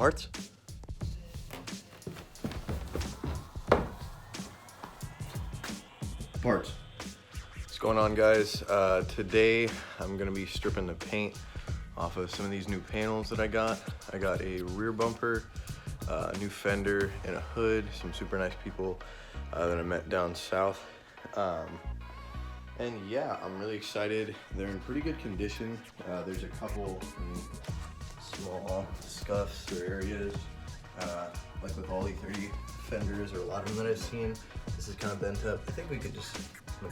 parts. What's going on, guys? Today I'm gonna be stripping the paint off of some of these new panels that I got. I got a rear bumper, a new fender, and a hood. Some super nice people that I met down south. And yeah, I'm really excited. They're in pretty good condition. There's a couple small scuffs or areas, like with all E30 fenders, or a lot of them that I've seen. This is kind of bent up. I think we could just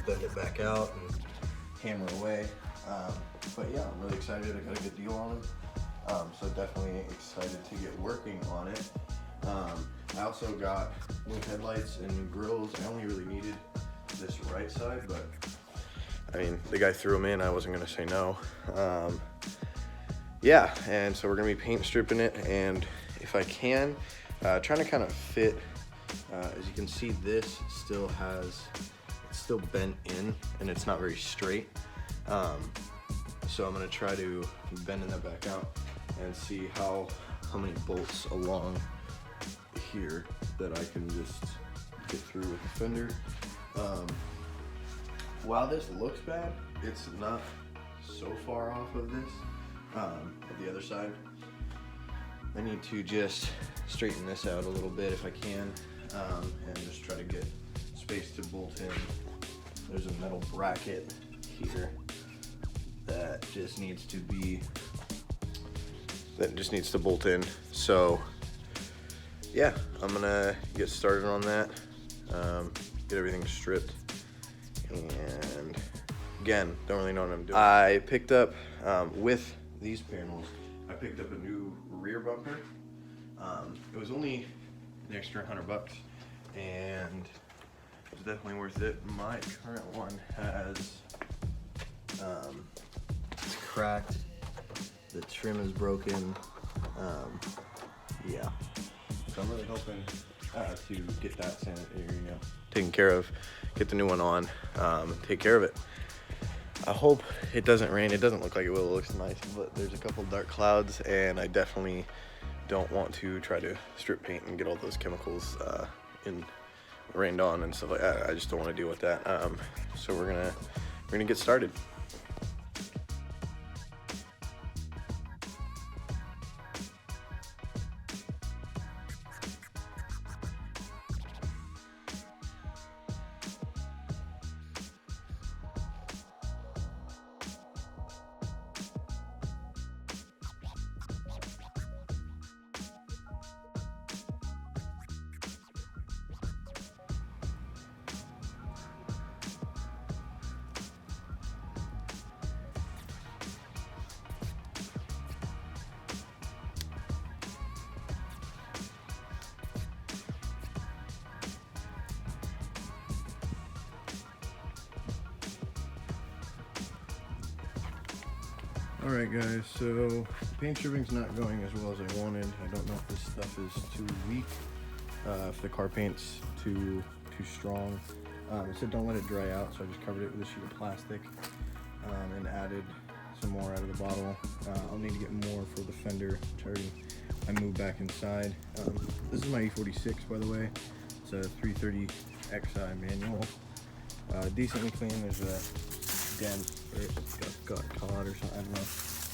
bend it back out and hammer away. But yeah, I'm really excited. I got a good deal on them. So definitely excited to get working on it. I also got new headlights and new grills. I only really needed this right side, but I mean, the guy threw them in. I wasn't gonna say no. Yeah, and so we're gonna be paint stripping it, and if I can, trying to kind of fit. As you can see, this still it's still bent in, and it's not very straight. So I'm gonna try to bend that back out and see how many bolts along here that I can just get through with the fender. While this looks bad, it's not so far off of this, at the other side. I need to just straighten this out a little bit if I can, and just try to get space to bolt in. There's a metal bracket here that just needs to bolt in. So yeah, I'm gonna get started on that, get everything stripped, and again, don't really know what I'm doing. I picked up, with these panels, I picked up a new rear bumper. It was only an extra $100, and it was definitely worth it. My current one has, it's cracked, the trim is broken, yeah. So I'm really hoping to get that taken care of, get the new one on, take care of it. I hope it doesn't rain. It doesn't look like it will. It looks nice, but there's a couple dark clouds, and I definitely don't want to try to strip paint and get all those chemicals rained on and stuff like that. I just don't want to deal with that. So we're gonna get started. Alright guys, so the paint stripping's not going as well as I wanted. I don't know if this stuff is too weak, if the car paint's too strong. It said don't let it dry out, so I just covered it with a sheet of plastic, and added some more out of the bottle. I'll need to get more for the fender, which I moved back inside. This is my E46, by the way. It's a 330xi manual. Decently clean. There's a dent, it's got caught or something, I don't know.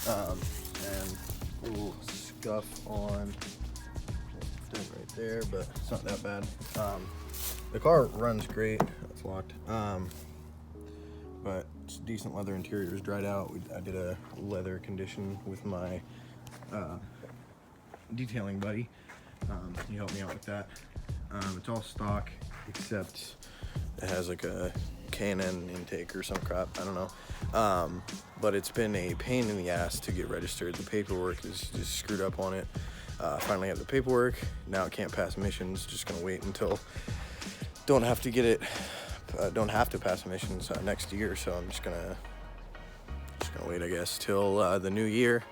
And a little scuff on right there, but it's not that bad. The car runs great. It's locked. But it's decent leather interior. Is dried out. I did a leather condition with my detailing buddy. He helped me out with that. It's all stock, except it has like a K&N intake or some crap, I don't know. But it's been a pain in the ass to get registered. The paperwork is just screwed up on it. Finally have the paperwork. Now it can't pass emissions. Just gonna wait until don't have to pass emissions next year. So I'm just gonna wait, I guess, till the new year.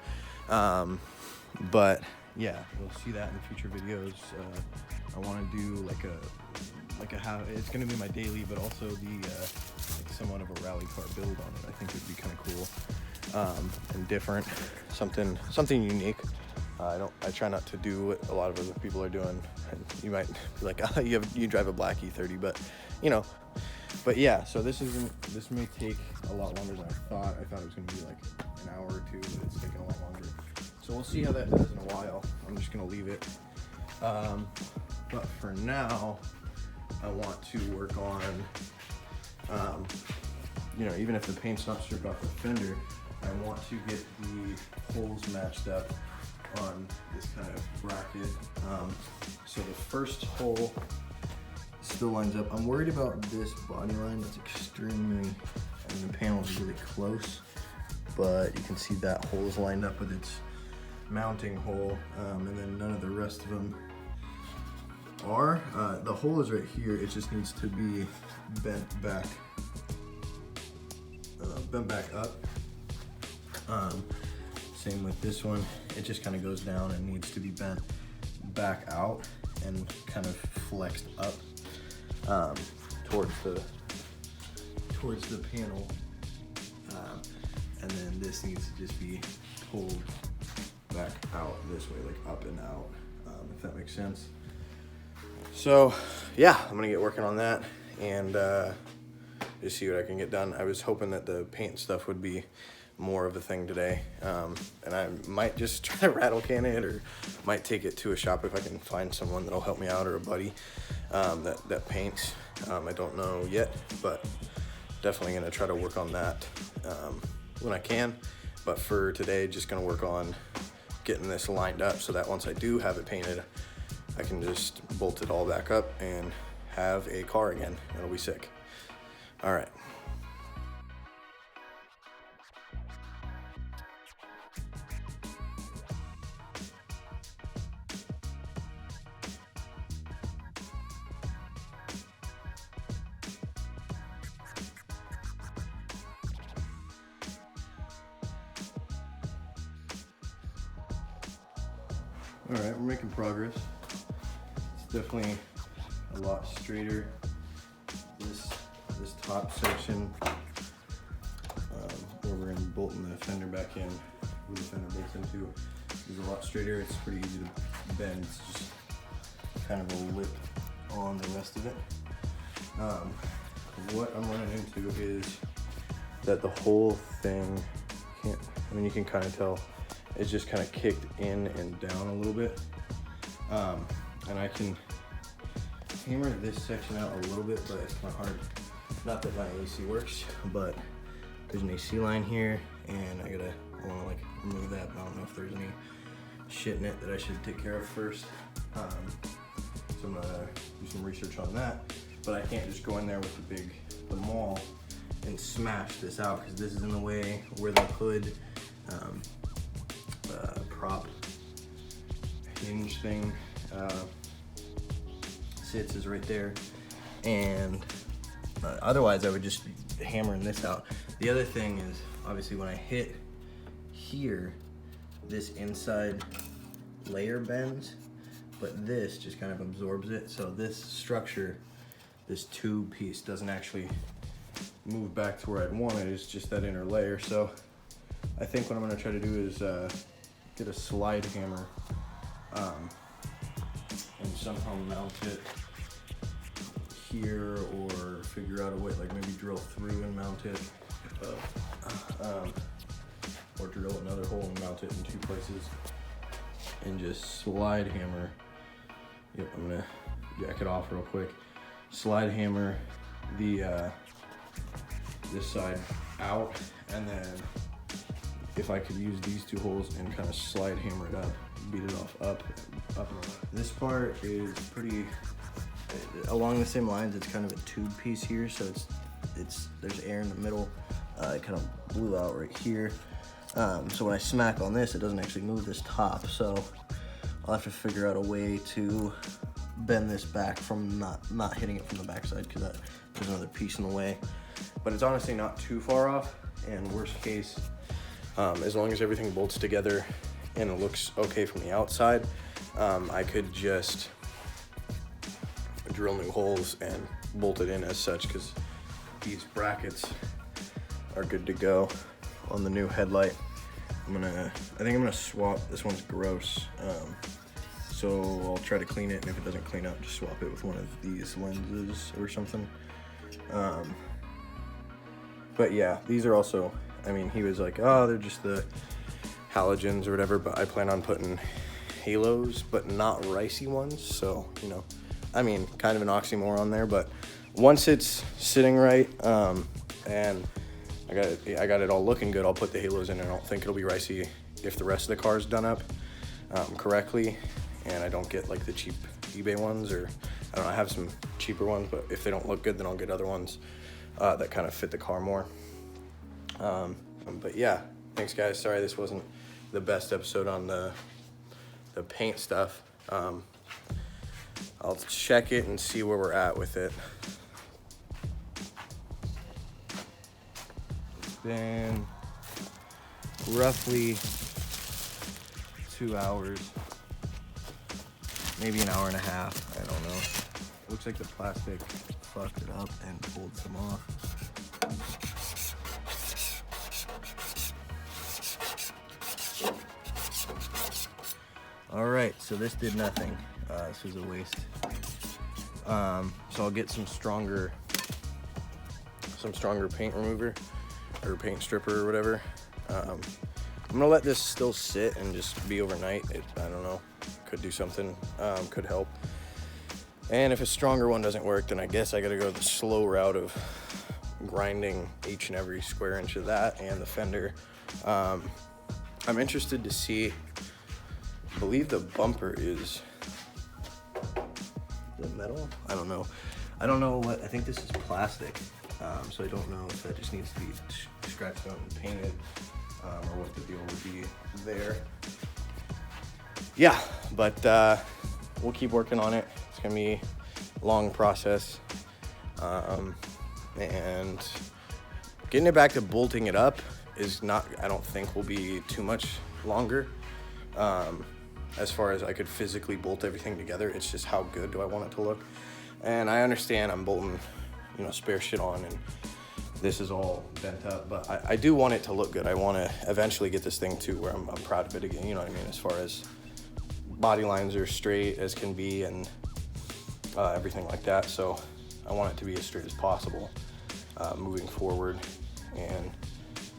But yeah, you'll see that in the future videos. I want to do like a it's going to be my daily, but also the like somewhat of a rally car build on it. I think it'd be kind of cool, and different, something unique. I try not to do what a lot of other people are doing. And you might be like, oh, you drive a black E30, but you know. But yeah, so this may take a lot longer than I thought. I thought it was gonna be like an hour or two, but it's taking a lot longer. So we'll see how that does in a while. I'm just gonna leave it. But for now, I want to work on, you know, even if the paint's not stripped off the fender, I want to get the holes matched up on this kind of bracket. So the first hole still lines up. I'm worried about this body line. That's extremely, I mean, the panel is really close, but you can see that hole is lined up with its mounting hole, and then none of the rest of them are. The hole is right here. It just needs to be bent back up. Same with this one. It just kind of goes down and needs to be bent back out and kind of flexed up towards the panel. And then this needs to just be pulled back out this way, like up and out, if that makes sense. So yeah, I'm gonna get working on that and just see what I can get done. I was hoping that the paint stuff would be more of a thing today, and I might just try to rattle can it, or might take it to a shop if I can find someone that'll help me out, or a buddy that paints. I don't know yet, but definitely gonna try to work on that when I can. But for today, just gonna work on getting this lined up so that once I do have it painted, I can just bolt it all back up and have a car again. It'll be sick. All right. All right, we're making progress. It's definitely a lot straighter. This top section, where we're gonna be bolting the fender back in, where the fender bolts into, is a lot straighter. It's pretty easy to bend. It's just kind of a lip on the rest of it. What I'm running into is that the whole thing you can kind of tell it's just kind of kicked in and down a little bit. And I can hammer this section out a little bit, but it's kind of hard. Not that my AC works, but there's an AC line here, and I want to like remove that, but I don't know if there's any shit in it that I should take care of first. So I'm gonna do some research on that, but I can't just go in there with the maul and smash this out, because this is in the way where the hood prop hinge thing sits is right there, and otherwise I would just be hammering this out. The other thing is, obviously when I hit here, this inside layer bends, but this just kind of absorbs it, so this structure, this tube piece, doesn't actually move back to where I'd want it. It's just that inner layer. So I think what I'm gonna try to do is get a slide hammer and somehow mount it here, or figure out a way, like maybe drill through and mount it, or drill another hole and mount it in two places, and just slide hammer. Yep, I'm gonna jack it off real quick. Slide hammer the this side out, and then if I could use these two holes and kind of slide hammer it up, beat it off up. This part is pretty along the same lines. It's kind of a tube piece here, so there's air in the middle. It kind of blew out right here. So when I smack on this, it doesn't actually move this top. So I'll have to figure out a way to bend this back from not hitting it from the backside, because there's another piece in the way. But it's honestly not too far off, and worst case, as long as everything bolts together and it looks okay from the outside, I could just drill new holes and bolt it in as such, because these brackets are good to go on the new headlight. I think I'm gonna swap. This one's gross. So I'll try to clean it, and if it doesn't clean up, just swap it with one of these lenses or something. But yeah, these are also, I mean, he was like, oh, they're just the halogens or whatever, but I plan on putting halos, but not ricey ones. So, you know, I mean, kind of an oxymoron there, but once it's sitting right, and I got it all looking good, I'll put the halos in, and I don't think it'll be ricey if the rest of the car is done up correctly, and I don't get like the cheap eBay ones, or I don't know, I have some cheaper ones, but if they don't look good, then I'll get other ones that kind of fit the car more. But yeah, thanks guys. Sorry this wasn't the best episode on the paint stuff. I'll check it and see where we're at with it. It's been roughly 2 hours, maybe an hour and a half, I don't know. Looks like the plastic fucked it up and pulled some off. All right, so this did nothing. This was a waste. So I'll get some stronger paint remover or paint stripper or whatever. I'm gonna let this still sit and just be overnight. I don't know, could do something, could help. And if a stronger one doesn't work, then I guess I gotta go the slow route of grinding each and every square inch of that and the fender. I'm interested to see, I believe the bumper is the metal? I don't know. I don't know what, I think this is plastic. So I don't know if that just needs to be scratched out and painted, or what the deal would be there. Yeah, but we'll keep working on it. It's gonna be a long process. And getting it back to bolting it up is not, I don't think will be too much longer. As far as I could physically bolt everything together, it's just how good do I want it to look. And I understand I'm bolting, you know, spare shit on, and this is all bent up, but I do want it to look good. I want to eventually get this thing to where I'm proud of it again, you know what I mean, as far as body lines are straight as can be, and everything like that. So I want it to be as straight as possible moving forward. And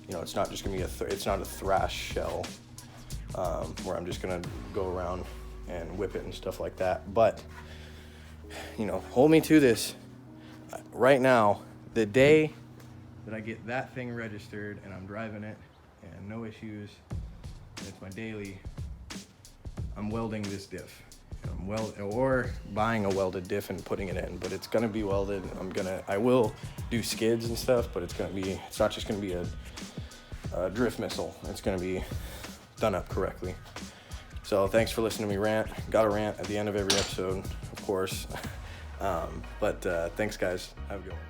you know, it's not just gonna be it's not a thrash shell where I'm just gonna go around and whip it and stuff like that. But you know, hold me to this. Right now, the day that I get that thing registered and I'm driving it and no issues, and it's my daily, I'm welding this diff. Or buying a welded diff and putting it in, but it's gonna be welded. I will do skids and stuff, but it's not just gonna be a drift missile. It's gonna be done up correctly. So thanks for listening to me rant. Got a rant at the end of every episode, of course. But thanks guys, have a good one.